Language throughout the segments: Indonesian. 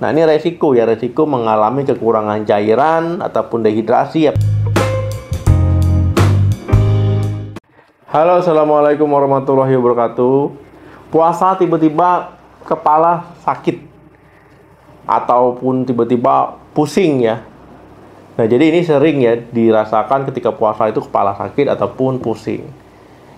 Nah, ini resiko ya, resiko mengalami kekurangan cairan ataupun dehidrasi ya. Halo, assalamualaikum warahmatullahi wabarakatuh. Puasa tiba-tiba kepala sakit ataupun tiba-tiba pusing ya. Nah, jadi ini sering ya dirasakan ketika puasa itu kepala sakit ataupun pusing.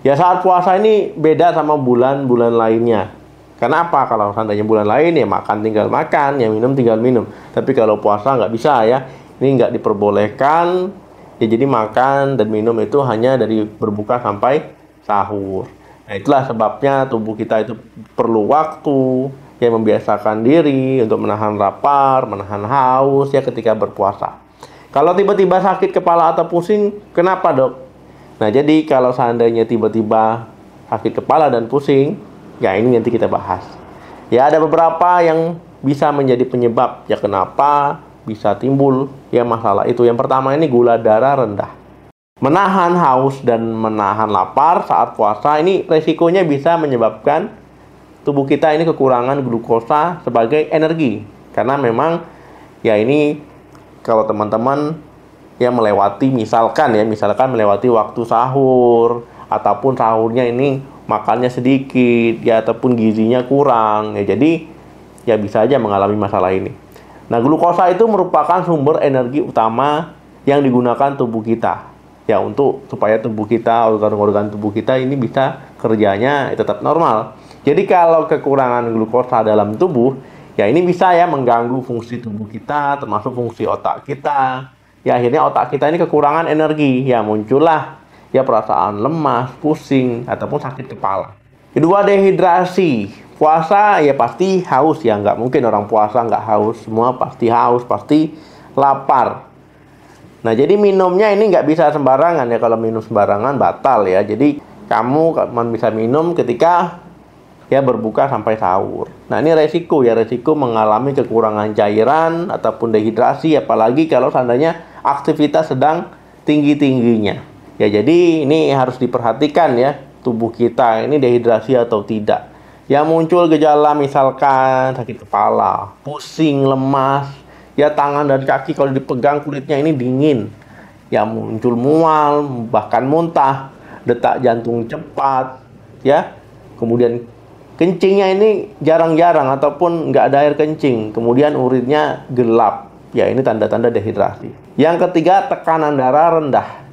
Ya, saat puasa ini beda sama bulan-bulan lainnya. Kenapa? Kalau seandainya bulan lain ya makan tinggal makan, ya minum tinggal minum. Tapi kalau puasa nggak bisa ya. Ini nggak diperbolehkan. Ya jadi makan dan minum itu hanya dari berbuka sampai sahur. Nah, itulah sebabnya tubuh kita itu perlu waktu yang membiasakan diri untuk menahan lapar, menahan haus ya ketika berpuasa. Kalau tiba-tiba sakit kepala atau pusing, kenapa dok? Nah, jadi kalau seandainya tiba-tiba sakit kepala dan pusing, ya ini nanti kita bahas. Ya ada beberapa yang bisa menjadi penyebab. Ya kenapa bisa timbul ya masalah itu. Yang pertama ini gula darah rendah. Menahan haus dan menahan lapar saat puasa ini resikonya bisa menyebabkan tubuh kita ini kekurangan glukosa sebagai energi. Karena memang ya ini kalau teman-teman yang melewati misalkan melewati waktu sahur ataupun sahurnya ini makannya sedikit ya ataupun gizinya kurang ya, jadi ya bisa aja mengalami masalah ini. Nah, glukosa itu merupakan sumber energi utama yang digunakan tubuh kita ya untuk supaya tubuh kita, organ-organ tubuh kita ini bisa kerjanya tetap normal. Jadi kalau kekurangan glukosa dalam tubuh ya ini bisa ya mengganggu fungsi tubuh kita, termasuk fungsi otak kita. Ya akhirnya otak kita ini kekurangan energi ya, muncullah ya perasaan lemas, pusing, ataupun sakit kepala. Kedua, dehidrasi. Puasa ya pasti haus ya, nggak mungkin orang puasa nggak haus. Semua pasti haus, pasti lapar. Nah, jadi minumnya ini nggak bisa sembarangan ya. Kalau minum sembarangan batal ya. Jadi kamu bisa minum ketika ya berbuka sampai sahur. Nah, ini resiko ya, resiko mengalami kekurangan cairan ataupun dehidrasi, apalagi kalau seandainya aktivitas sedang tinggi-tingginya. Ya, jadi ini harus diperhatikan ya, tubuh kita ini dehidrasi atau tidak. Ya, muncul gejala misalkan sakit kepala, pusing, lemas, ya tangan dan kaki kalau dipegang kulitnya ini dingin. Ya, muncul mual, bahkan muntah, detak jantung cepat, ya. Kemudian kencingnya ini jarang-jarang ataupun nggak ada air kencing. Kemudian urinnya gelap. Ya, ini tanda-tanda dehidrasi. Yang ketiga, tekanan darah rendah.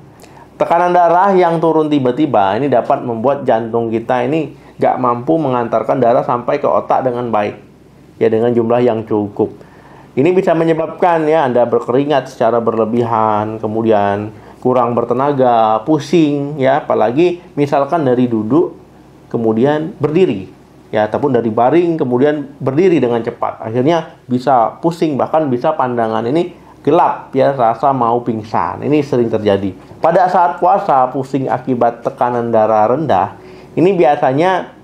Tekanan darah yang turun tiba-tiba ini dapat membuat jantung kita ini gak mampu mengantarkan darah sampai ke otak dengan baik ya, dengan jumlah yang cukup. Ini bisa menyebabkan ya Anda berkeringat secara berlebihan, kemudian kurang bertenaga, pusing ya, apalagi misalkan dari duduk kemudian berdiri ya, ataupun dari baring kemudian berdiri dengan cepat. Akhirnya bisa pusing, bahkan bisa pandangan ini gelap ya, rasa mau pingsan. Ini sering terjadi. Pada saat puasa, pusing akibat tekanan darah rendah ini biasanya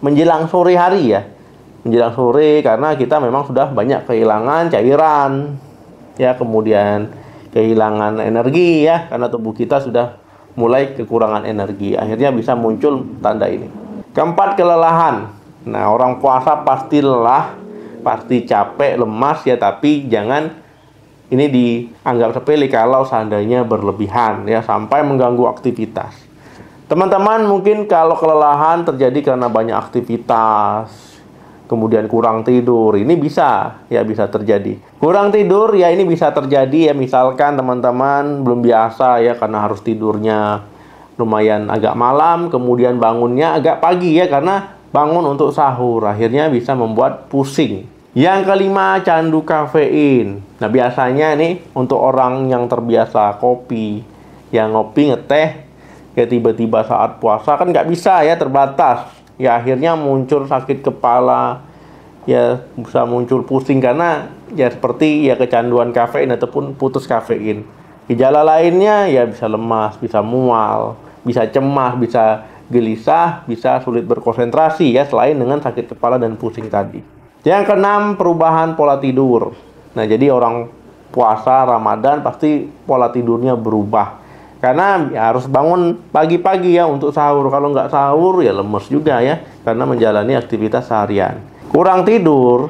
menjelang sore hari ya. Menjelang sore karena kita memang sudah banyak kehilangan cairan ya, kemudian kehilangan energi ya, karena tubuh kita sudah mulai kekurangan energi. Akhirnya bisa muncul tanda ini. Keempat, kelelahan. Nah, orang puasa pasti lelah, pasti capek, lemas ya, tapi jangan ini dianggap sepele kalau seandainya berlebihan ya, sampai mengganggu aktivitas. Teman-teman mungkin kalau kelelahan terjadi karena banyak aktivitas, kemudian kurang tidur, ini bisa terjadi. Kurang tidur ya ini bisa terjadi ya, misalkan teman-teman belum biasa ya karena harus tidurnya lumayan agak malam, kemudian bangunnya agak pagi ya karena bangun untuk sahur, akhirnya bisa membuat pusing. Yang kelima, candu kafein. Nah, biasanya nih untuk orang yang terbiasa kopi, yang ngopi, ngeteh, ya tiba-tiba saat puasa kan nggak bisa ya, terbatas. Ya akhirnya muncul sakit kepala, ya bisa muncul pusing karena ya seperti ya kecanduan kafein ataupun putus kafein. Gejala lainnya ya bisa lemas, bisa mual, bisa cemas, bisa gelisah, bisa sulit berkonsentrasi ya, selain dengan sakit kepala dan pusing tadi. Yang keenam, perubahan pola tidur. Nah, jadi orang puasa Ramadan pasti pola tidurnya berubah. Karena ya harus bangun pagi-pagi ya untuk sahur. Kalau nggak sahur ya lemes juga ya, karena menjalani aktivitas seharian. Kurang tidur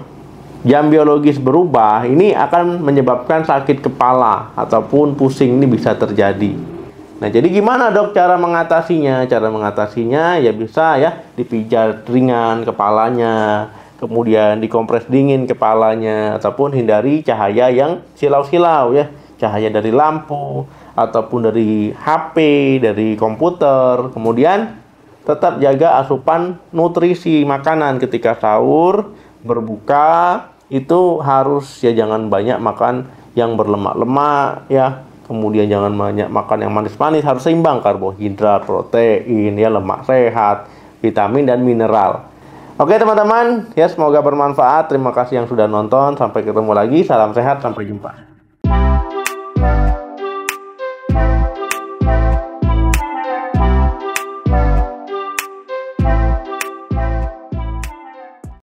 jam biologis berubah, ini akan menyebabkan sakit kepala ataupun pusing ini bisa terjadi. Nah, jadi gimana dok cara mengatasinya? Cara mengatasinya ya bisa ya dipijat ringan kepalanya, kemudian dikompres dingin kepalanya, ataupun hindari cahaya yang silau-silau ya, cahaya dari lampu ataupun dari HP, dari komputer. Kemudian tetap jaga asupan nutrisi makanan ketika sahur, berbuka itu harus ya jangan banyak makan yang berlemak-lemak ya. Kemudian jangan banyak makan yang manis-manis, harus seimbang karbohidrat, protein ya, lemak sehat, vitamin dan mineral. Oke teman-teman, ya semoga bermanfaat. Terima kasih yang sudah nonton. Sampai ketemu lagi. Salam sehat, sampai jumpa.